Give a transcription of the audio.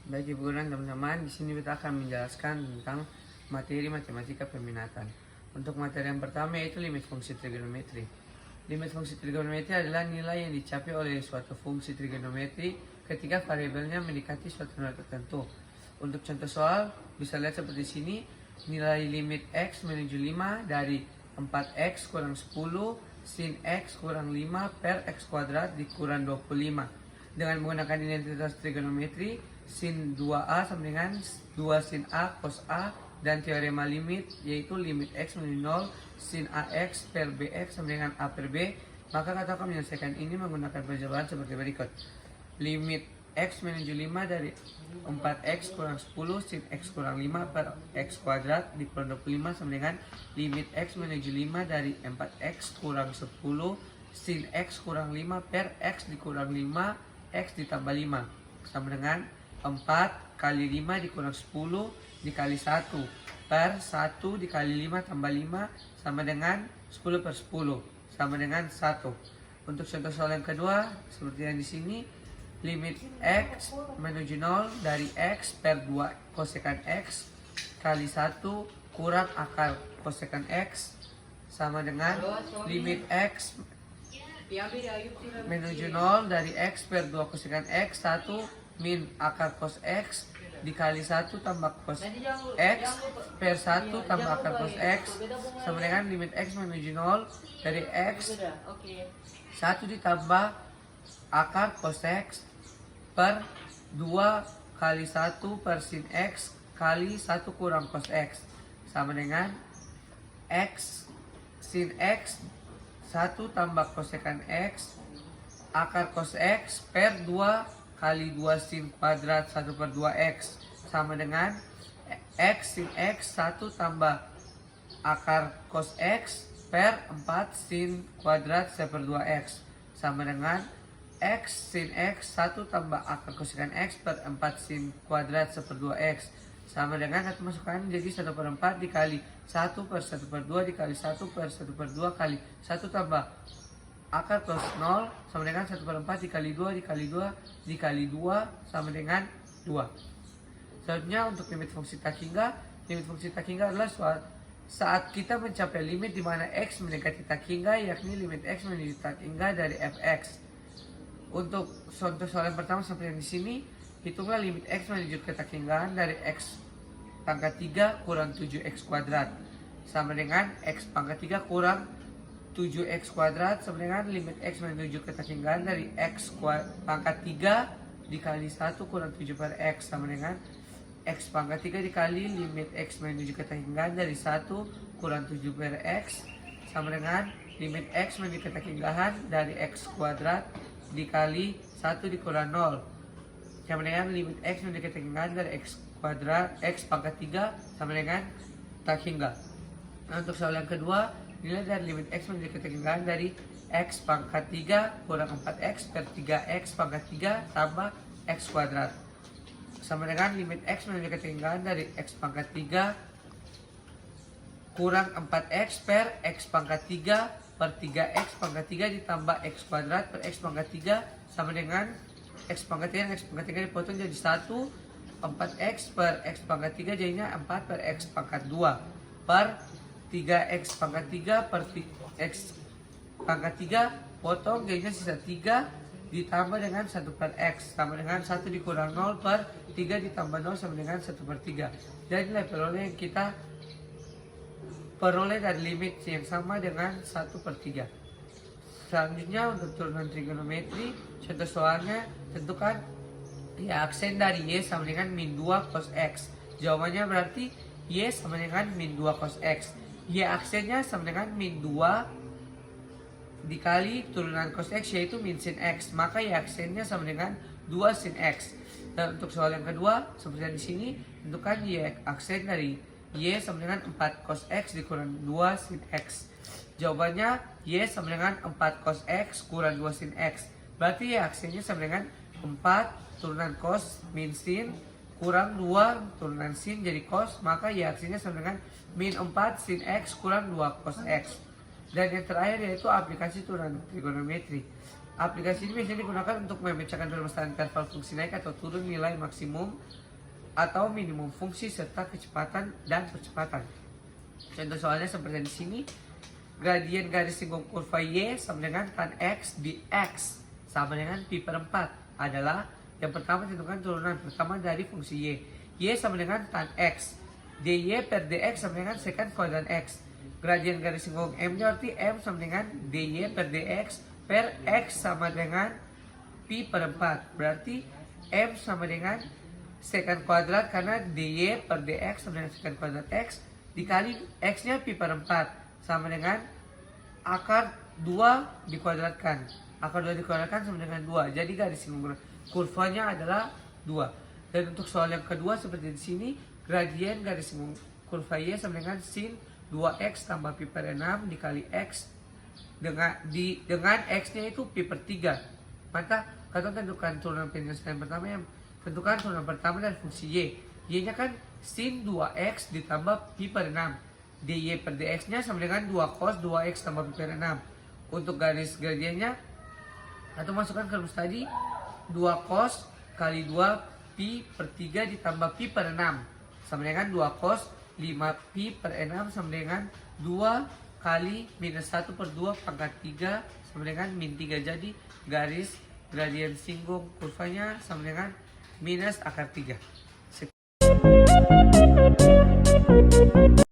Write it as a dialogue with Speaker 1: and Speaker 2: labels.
Speaker 1: Baik Ibu dan teman-teman, di sini kita akan menjelaskan tentang materi matematika peminatan. Untuk materi yang pertama yaitu limit fungsi trigonometri. Limit fungsi trigonometri adalah nilai yang dicapai oleh suatu fungsi trigonometri ketika variabelnya mendekati suatu nilai tertentu. Untuk contoh soal, bisa lihat seperti sini, nilai limit x menuju 5 dari 4x kurang 10 sin x kurang 5 per x kuadrat dikurang 25. Dengan menggunakan identitas trigonometri, sin 2a sama dengan 2 sin a cos a, dan teorema limit yaitu limit x menuju 0 sin ax per bx sama dengan a per b, maka kita akan menyelesaikan ini menggunakan percobaan seperti berikut. Limit x menuju 5 dari 4x kurang 10 sin x kurang 5 per x kuadrat dikurang 25 sama dengan limit x menuju 5 dari 4x kurang 10 sin x kurang 5 per x dikurang 5 x ditambah 5 sama dengan 4 kali 5 dikurang 10 dikali 1 per 1 dikali 5 tambah 5 sama dengan 10 per 10 sama dengan 1. Untuk contoh soal yang kedua seperti yang di sini, limit x menuju 0 dari x per 2 kosekan x kali 1 kurang akar kosekan x sama dengan limit x menuju 0 dari x per 2 kosekan x 1 min akar cos x dikali 1 tambah cos x per 1 tambah akar cos x sama dengan limit x menuju 0 dari x 1 ditambah akar cos x per 2 kali 1 per sin x kali 1 kurang cos x sama dengan x sin x 1 tambah kosekan x akar cos x per 2 kali 2 sin kuadrat 1 per 2x sama dengan x sin x 1 tambah akar cos x per 4 sin kuadrat 1 per 2x sama dengan x sin x 1 tambah akar kosekan x per 4 sin kuadrat 1 per 2x sama dengan kita masukkan jadi 1 per 4 dikali 1 per 1 per 2 dikali 1 per 1 per 2 kali 1 tambah akar cos 0 sama dengan 1 per 4 dikali 2 dikali 2 dikali 2 sama dengan 2. Selanjutnya untuk limit fungsi tak hingga. Limit fungsi tak hingga adalah saat kita mencapai limit di mana x mendekati tak hingga, yakni limit x menuju tak hingga dari fx. Untuk contoh soal yang pertama seperti yang di sini, hitunglah limit x menuju ke tak hinggaan dari x pangkat 3 kurang 7x kuadrat sama dengan x pangkat 3 kurang 7x kuadrat sama dengan limit x menuju ke tak hinggaan dari x pangkat 3 dikali 1 kurang 7 per x sama dengan x pangkat 3 dikali limit x menuju ke tak hinggaan dari 1 kurang 7 per x sama dengan limit x menuju ke tak hinggaan dari x kuadrat dikali 1 dikurang 0 sama dengan limit x menuju ke tak hinggaan dari x kuadrat x pangkat 3 sama dengan tak hingga. Nah, untuk soal yang kedua, nilai dari limit x menuju ke tak hinggaan dari x pangkat 3 kurang 4x per 3x pangkat 3 tambah x kuadrat sama dengan limit x menuju ke tak hinggaan dari x pangkat 3 kurang 4x per x pangkat 3 per 3x pangkat 3 ditambah x kuadrat per x pangkat 3 sama dengan x pangkat 3 dan x pangkat 3 dipotong jadi 1 4x per x pangkat 3 jadinya 4 per x pangkat 2 per 3x pangkat 3 per x pangkat 3 potong jadinya sisa 3 ditambah dengan 1 per x sama dengan 1 dikurang 0 per 3 ditambah 0 sama dengan 1 per 3. Jadi nilai peroleh yang kita peroleh dari limit yang sama dengan 1 per 3. Selanjutnya untuk turunan trigonometri, contoh soalnya tentukan ya aksen dari y sama dengan min 2 cos x. Jawabannya berarti y sama dengan min 2 cos x. Y aksennya sama dengan min 2 dikali turunan cos x yaitu min sin x. Maka y aksennya sama dengan 2 sin x. Dan untuk soal yang kedua seperti yang di sini, tentukan y aksen dari y sama dengan 4 cos x dikurang 2 sin x. Jawabannya y sama dengan 4 cos x kurang 2 sin x. Berarti y aksennya sama dengan 4 turunan cos min sin kurang 2 turunan sin jadi cos, maka y aksennya sama dengan min 4 sin x kurang 2 cos x. Dan yang terakhir yaitu aplikasi turunan trigonometri. Aplikasi ini biasanya digunakan untuk memecahkan permasalahan interval fungsi naik atau turun nilai maksimum atau minimum fungsi serta kecepatan dan percepatan. Contoh soalnya seperti di sini, gradien garis singgung kurva Y sama dengan tan X di X sama dengan pi per 4 adalah yang pertama tentukan turunan pertama dari fungsi Y. Y sama dengan tan X. dy per dx sama dengan secant kuadran X. Gradien garis singgung M-nya berarti M sama dengan dy per dx per X sama dengan pi per 4. Berarti M sama dengan secant kuadrat karena dy per dx sama dengan secant kuadrat X dikali X-nya pi per 4 sama dengan akar 2 dikuadratkan. Akar 2 dikuadratkan sama dengan 2. Jadi garis singgung kurvanya adalah 2. Dan untuk soal yang kedua seperti di sini, gradien garis singgung kurva Y sama dengan sin 2x tambah pi per 6 dikali x dengan x-nya itu pi per 3. Maka kita tentukan turunan penyelesaian pertama yang tentukan turunan pertama dari fungsi Y. Y-nya kan sin 2x ditambah pi per 6. dy per dx-nya sama dengan 2 cos 2x tambah pi per 6. Untuk garis gradiennya, atau masukkan ke rumus tadi, 2 cos kali 2 pi per 3 ditambah pi per 6 sama dengan 2 cos 5 pi per 6 sama dengan 2 kali minus 1 per 2 pangkat 3 sama dengan min 3. Jadi garis gradien singgung kurvanya sama dengan minus akar 3.